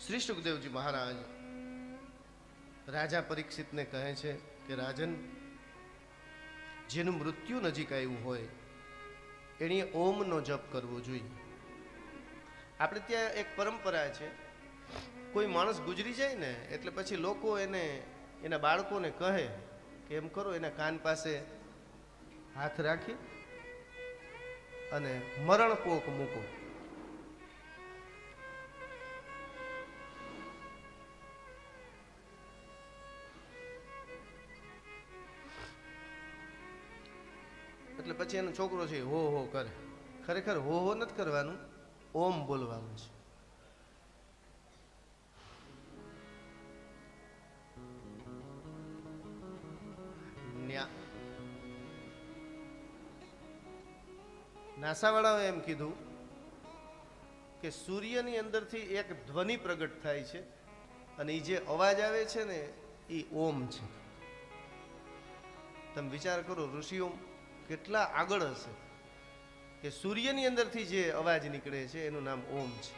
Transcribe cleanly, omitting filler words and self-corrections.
શ્રી સુખદેવજી મહારાજ રાજા પરીક્ષિતને કહે છે કે રાજન, જેનું મૃત્યુ નજીક આવ્યું હોય એણે ઓમનો જપ કરવો જોઈએ. આપણે ત્યાં એક પરંપરા છે, કોઈ માણસ ગુજરી જાય ને એટલે પછી લોકો એને એના બાળકોને કહે કે એમ કરો, એના કાન પાસે હાથ રાખી અને મરણ પોક મૂકો. એટલે પછી એનો છોકરો છે હો હો કરે. ખરેખર હો હો નથી કરવાનું, ઓમ બોલવાનું છે. નાસાવાળાએ એમ કીધું કે સૂર્યની અંદરથી એક ધ્વનિ પ્રગટ થાય છે અને એ જે અવાજ આવે છે ને એ ઓમ છે. તમે વિચાર કરો, ઋષિઓ કેટલા આગળ હશે કે સૂર્યની અંદરથી જે અવાજ નીકળે છે એનું નામ ઓમ છે.